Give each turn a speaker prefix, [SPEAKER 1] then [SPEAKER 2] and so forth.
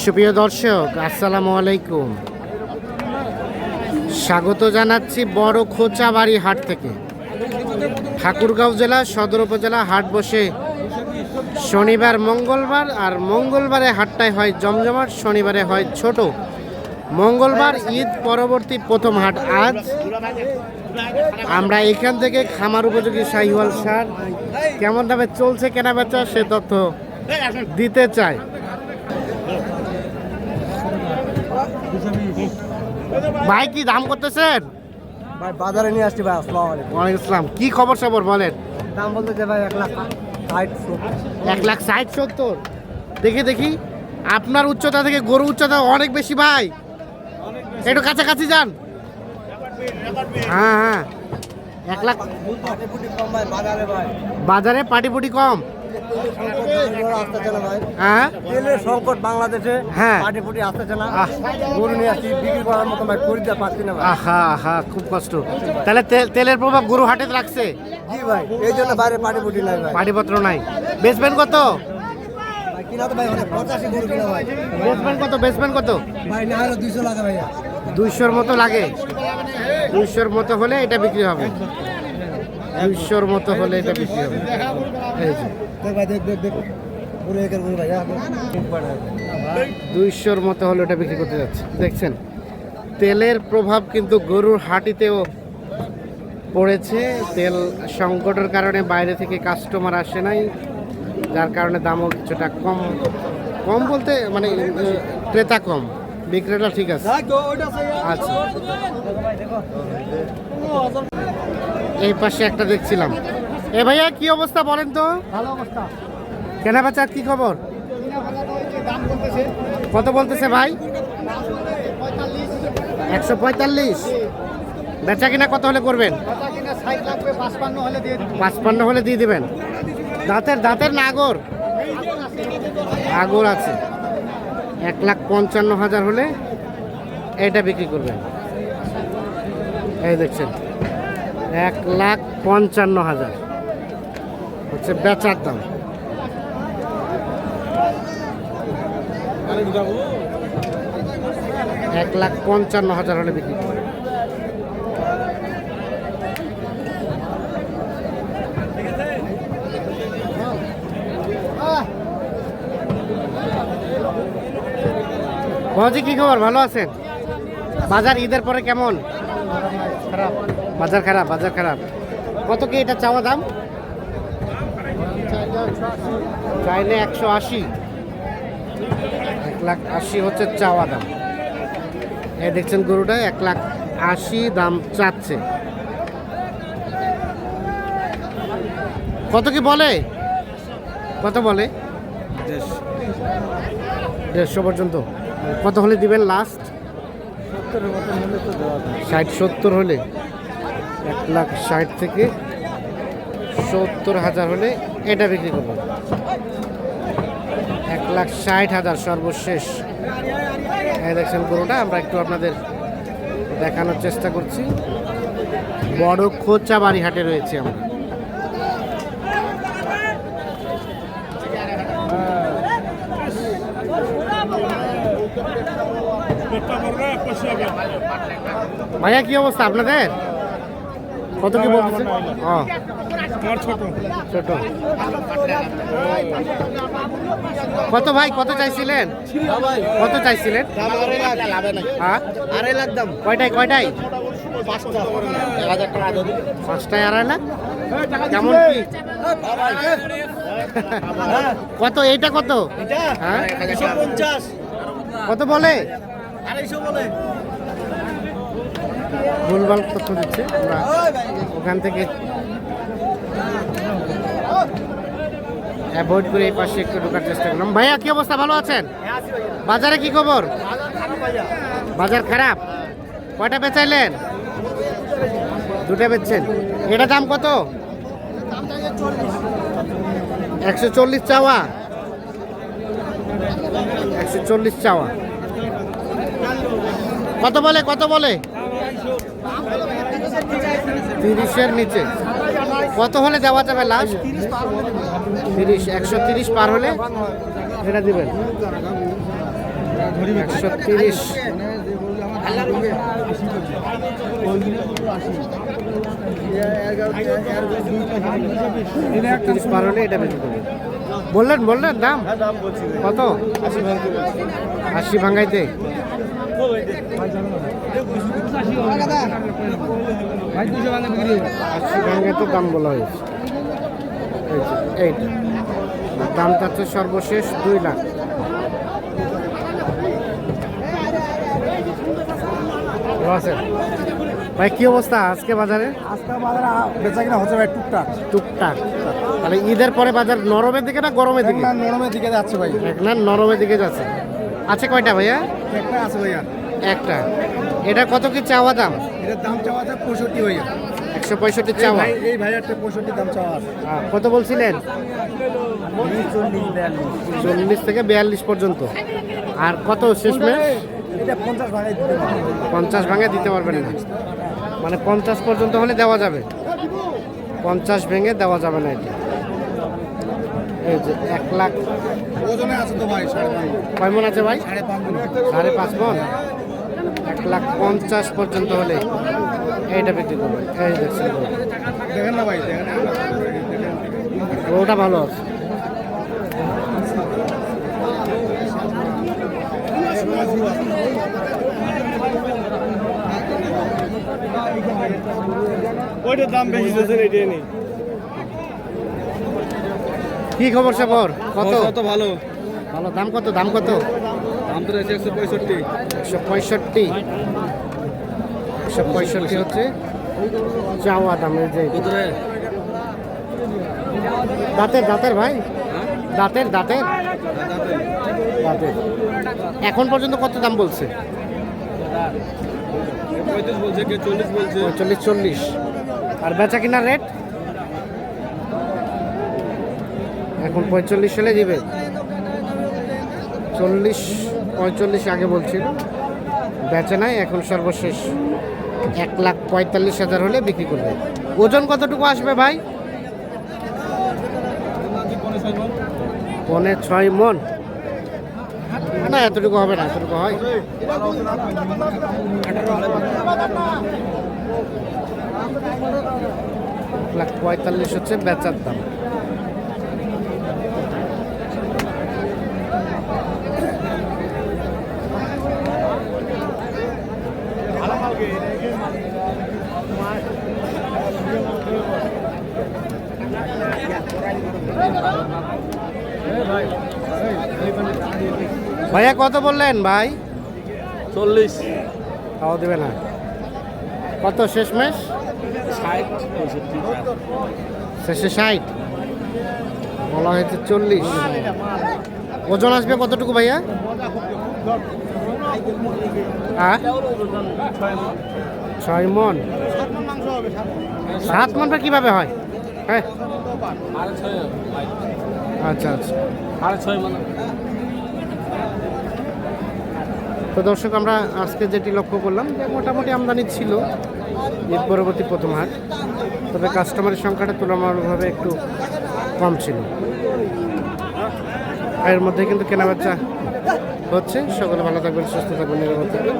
[SPEAKER 1] সুপ্রিয় দর্শক, আসসালামু আলাইকুম। স্বাগত জানাচ্ছি বড় খোঁচাবাড়ি হাট থেকে। ঠাকুরগাঁও জেলা সদর উপজেলা হাট বসে শনিবার মঙ্গলবার, আর মঙ্গলবারে হাটটাই হয় জমজমাট, শনিবারে হয় ছোট। মঙ্গলবার ঈদ পরবর্তী প্রথম হাট আজ। আমরা এখান থেকে খামার উপযোগী শাহিওয়াল সার কেমন দামে চলছে কেনা বেচা সে তথ্য দিতে চাই। ভাই কি দাম করতেছেন?
[SPEAKER 2] ভাই বাজারে নিয়ে আসছি ভাই। আসসালামু আলাইকুম।
[SPEAKER 1] ওয়ালাইকুম আসসালাম। কি খবর সবর বলেন?
[SPEAKER 2] দাম বলতে যে ভাই
[SPEAKER 1] 1,60,70। দেখি দেখি, আপনার উচ্চতা থেকে গরু উচ্চতা অনেক বেশি ভাই, একটু কাছাকাছি যান। হ্যাঁ হ্যাঁ, 1 লাখ। বাজারে পাটিপুটি কম। হ্যাঁ,
[SPEAKER 2] তেলের সংকট বাংলাদেশে।
[SPEAKER 1] হ্যাঁ,
[SPEAKER 2] পাটিপুটি আসতেছে না। গরু নিয়ে আসছি, বিক্রি করার মতো ভাই খরিদ্দার পাচ্ছি না ভাই।
[SPEAKER 1] আহা আহা, খুব কষ্ট। তাহলে তেলের প্রভাব গরু হাটে রাখছে।
[SPEAKER 2] জি ভাই, এই জন্য বাইরে পাটিপুটি নাই ভাই।
[SPEAKER 1] পাটিপত্র নাই। বেচবেন কত?
[SPEAKER 2] ভাই কিনা তো ভাই অনেক 85 গরু কিনা ভাই।
[SPEAKER 1] বেচবেন কত?
[SPEAKER 2] ভাই না হলে 200 লাগে ভাইয়া।
[SPEAKER 1] 200-র মতো লাগে। 200-র মতো হলে এটা বিক্রি হবে। 200-র মতো হলে এটা বিক্রি হবে। এই যে
[SPEAKER 2] দেখ ভাই, দেখ দেখ দেখ পুরো একের গরু ভাইয়া।
[SPEAKER 1] 200-র মতো হলে এটা বিক্রি করতে যাচ্ছে। দেখছেন, তেলের প্রভাব কিন্তু গরুর হাটিতেও পড়েছে। তেল সংকটের কারণে বাইরে থেকে কাস্টমার আসে নাই, যার কারণে দামও কিছুটা কম। কম বলতে মানে ক্রেতা কম, বিক্রেতা ঠিক আছে। আচ্ছা, এই পাশে একটা দেখছিলাম। এ ভাইয়া কি অবস্থা বলেন তো?
[SPEAKER 2] ভালো অবস্থা।
[SPEAKER 1] কেনা বেচার কি খবর? কত বলতেছে ভাই? 145। বেচা কিনা কত হলে করবেন? 55 হলে দিয়ে দিবেন। দাঁতের না আগর? আগর আছে। 1,55,000 হলে এটা বিক্রি করবেন। এই দেখছেন, 1,55,000 হচ্ছে বেচার দাম। $1,55,000 হলে বিক্রি করবেন। বাবাজি কি খবর, ভালো আছেন? বাজার ঈদের পরে কেমন?
[SPEAKER 2] খারাপ।
[SPEAKER 1] বাজার খারাপ। কত কি এটা চাওয়া দাম? চাইলে 180। 1,80,000 হচ্ছে চাওয়া দাম। এই দেখছেন গরুটা 1,80,000 দাম চাচ্ছে। কত কি বলে? কত বলে? 150 পর্যন্ত। কত হলে দিবেন লাস্ট? 60-70 হলে, 1,60,000 থেকে 70,000 হলে এটা বিক্রি করবো। 1,60,000 সর্বশেষ। এই দেখছেন গরুটা, আমরা একটু আপনাদের দেখানোর চেষ্টা করছি। বড় খোঁচাবাড়ি হাটে রয়েছে আমরা। ভাইয়া কি অবস্থা আপনাদের? কত কি বলতেছে? ছোট। কত ভাই, কত চাইছিলেন? কত চাইছিলেন?
[SPEAKER 2] 2.5 লাখ দাম।
[SPEAKER 1] কয়টায়?
[SPEAKER 2] 5টায়
[SPEAKER 1] 5টায় 2.5 লাখ। কেমন কি? কত এইটা? কত? হ্যাঁ,
[SPEAKER 2] 150।
[SPEAKER 1] কত বলে?
[SPEAKER 2] 250 বলে।
[SPEAKER 1] ভুলভাল তথ্য দিচ্ছে। আমরা ওখান থেকে অ্যাভয়েড করে এই পাশে একটু ঢোকার চেষ্টা করলাম। ভাইয়া কি অবস্থা, ভালো আছেন? বাজারে কি খবর? বাজার খারাপ। কয়টা বেচাইলেন? 2টা বেচছেন। এটা দাম কত? 140 চাওয়া। 140 চাওয়া। কত বলে? 30-এর নিচে। কত হলে দেওয়া যাবে লাস্ট? 30। 130 পার হলে এটা দিবেন। 130। তিরিশ পার হলে এটা বিক্রি করবে। বললেন দাম কত? 80 ভাঙাইতে। 80 ভাঙাইতে দাম বলা হয়েছে। এইটা দাম চাচ্ছে সর্বশেষ 2 লাখ। ভাই কি অবস্থা আজকে বাজারে?
[SPEAKER 2] আজকে বাজারে বেচা কিনা হচ্ছে ভাই
[SPEAKER 1] টুকটাক। তাহলে ঈদের পরে বাজার নরমের দিকে না গরমের দিকে?
[SPEAKER 2] নরমের দিকে যাচ্ছে ভাই।
[SPEAKER 1] না নরমের দিকে যাচ্ছে। আছে কয়টা ভাইয়া?
[SPEAKER 2] একটা আছে ভাইয়া।
[SPEAKER 1] একটা। এটা কত কি চাওয়া দাম?
[SPEAKER 2] এটার দাম চাওয়া আছে 65 ভাইয়া।
[SPEAKER 1] 165 চাওয়া।
[SPEAKER 2] এই ভাইয়ারটা 65 দাম চাওয়া আছে।
[SPEAKER 1] কত বলছিলেন? 40 থেকে 42 পর্যন্ত। আর কত শেষমেশ?
[SPEAKER 2] এটা 50 ভাঙাই দিতে পারবে।
[SPEAKER 1] 50 ভাঙে দিতে পারবেন না, মানে 50 পর্যন্ত হলে দেওয়া যাবে, 50 ভেঙে দেওয়া যাবে না। এটা এই যে 1 লাখ।
[SPEAKER 2] ওজনে আছে তো ভাই 5.5
[SPEAKER 1] কয় মন আছে ভাই?
[SPEAKER 2] 5.5
[SPEAKER 1] মন। 1,50,000 পর্যন্ত হলে এইটা বিক্রি করবেন। এই দেখছেন
[SPEAKER 2] দেখেন না ভাই, দেখেন
[SPEAKER 1] ওটা ভালো আছে।
[SPEAKER 2] ওইটার দাম বেশি হচ্ছে, এটা নেই।
[SPEAKER 1] কি খবর সবর? কত
[SPEAKER 2] ভালো
[SPEAKER 1] ভালো। দাম কত? দাম কত?
[SPEAKER 2] দাম তো আছে 165।
[SPEAKER 1] 165 হচ্ছে চাওয়া দাম। এই যে দাঁতের ভাই, দাঁতের এখন পর্যন্ত কত দাম বলছে?
[SPEAKER 2] 35 বলছে, কে 40 বলছে।
[SPEAKER 1] 40। আর বেচা কিনার রেট এখন 45 হলে দিবে। 40-45 আগে বলছিল, বেচে নাই। এখন সর্বশেষ 1,45,000 হলে বিক্রি করবে। ওজন কতটুকু আসবে ভাই? 5.5 মন। না এতটুকু হবে না, এতটুকু হয়। 1,45,000 হচ্ছে বেচার দাম। ভাইয়া কত বললেন ভাই?
[SPEAKER 2] 40।
[SPEAKER 1] খাওয়া দেবে না। কত শেষমেশ?
[SPEAKER 2] 60
[SPEAKER 1] শেষে 60 বলা হয়েছে। 40 ওজন আসবে কতটুকু ভাইয়া? হ্যাঁ 6 মন। 7 মন পর কিভাবে হয়? হ্যাঁ আচ্ছা। তো দর্শক, আমরা আজকে যেটি লক্ষ্য করলাম যে মোটামুটি আমদানি ছিল ঈদ পরবর্তী প্রথম হাট, তবে কাস্টমারের সংখ্যাটা তুলনামূলকভাবে একটু কম ছিল। এর মধ্যে কিন্তু কেনাবেচা হচ্ছে। সকলে ভালো থাকবেন, সুস্থ থাকবেন, নিরাপদ থাকবেন।